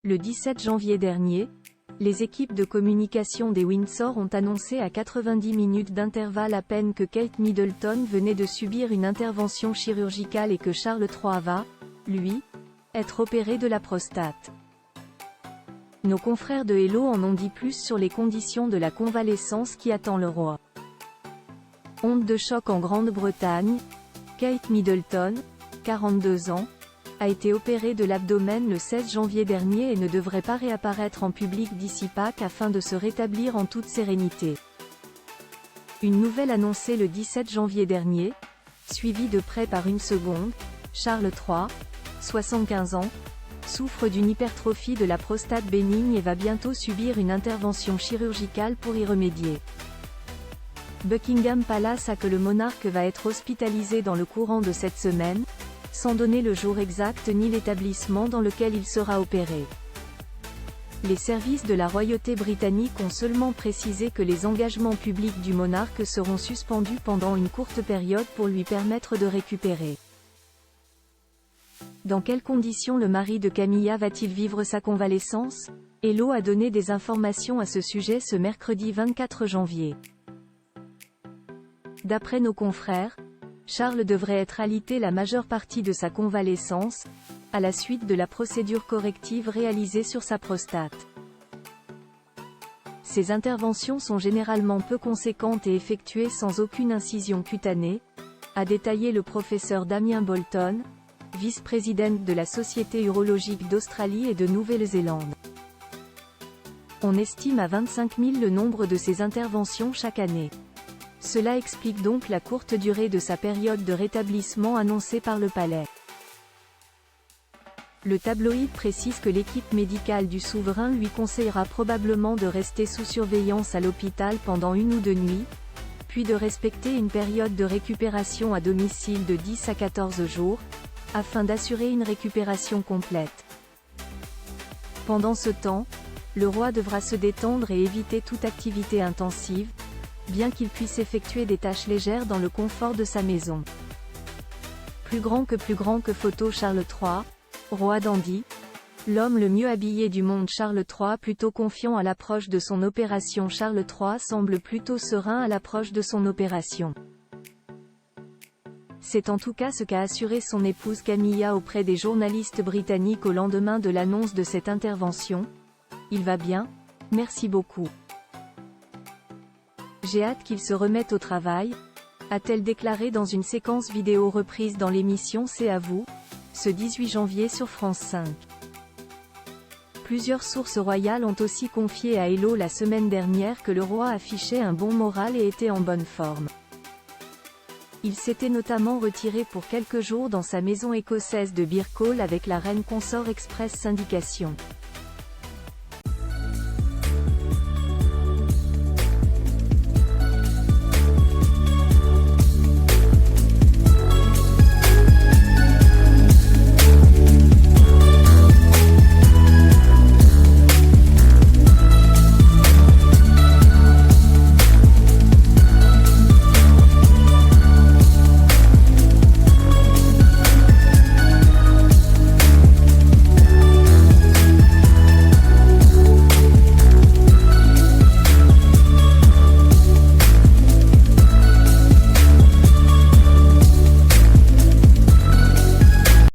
Le 17 janvier dernier, les équipes de communication des Windsor ont annoncé à 90 minutes d'intervalle à peine que Kate Middleton venait de subir une intervention chirurgicale et que Charles III va, lui, être opéré de la prostate. Nos confrères de Hello en ont dit plus sur les conditions de la convalescence qui attend le roi. Onde de choc en Grande-Bretagne, Kate Middleton, 42 ans, a été opérée de l'abdomen le 16 janvier dernier et ne devrait pas réapparaître en public d'ici Pâques afin de se rétablir en toute sérénité. Une nouvelle annoncée le 17 janvier dernier, suivie de près par une seconde, Charles III, 75 ans, souffre d'une hypertrophie de la prostate bénigne et va bientôt subir une intervention chirurgicale pour y remédier. Buckingham Palace a que le monarque va être hospitalisé dans le courant de cette semaine, sans donner le jour exact ni l'établissement dans lequel il sera opéré. Les services de la royauté britannique ont seulement précisé que les engagements publics du monarque seront suspendus pendant une courte période pour lui permettre de récupérer. Dans quelles conditions le mari de Camilla va-t-il vivre sa convalescence? Hello a donné des informations à ce sujet ce mercredi 24 janvier. D'après nos confrères, Charles devrait être alité la majeure partie de sa convalescence, à la suite de la procédure corrective réalisée sur sa prostate. Ces interventions sont généralement peu conséquentes et effectuées sans aucune incision cutanée, a détaillé le professeur Damien Bolton, vice-présidente de la Société urologique d'Australie et de Nouvelle-Zélande. On estime à 25 000 le nombre de ces interventions chaque année. Cela explique donc la courte durée de sa période de rétablissement annoncée par le palais. Le tabloïd précise que l'équipe médicale du souverain lui conseillera probablement de rester sous surveillance à l'hôpital pendant 1 ou 2 nuits, puis de respecter une période de récupération à domicile de 10 à 14 jours, afin d'assurer une récupération complète. Pendant ce temps, le roi devra se détendre et éviter toute activité intensive, bien qu'il puisse effectuer des tâches légères dans le confort de sa maison. Plus grand que photo Charles III, roi dandy, l'homme le mieux habillé du monde Charles III plutôt confiant à l'approche de son opération Charles III semble plutôt serein à l'approche de son opération. C'est en tout cas ce qu'a assuré son épouse Camilla auprès des journalistes britanniques au lendemain de l'annonce de cette intervention. « Il va bien, merci beaucoup. J'ai hâte qu'il se remette au travail », a-t-elle déclaré dans une séquence vidéo reprise dans l'émission C'est à vous, ce 18 janvier sur France 5. Plusieurs sources royales ont aussi confié à Hello la semaine dernière que le roi affichait un bon moral et était en bonne forme. Il s'était notamment retiré pour quelques jours dans sa maison écossaise de Birkall avec la reine consort express syndication.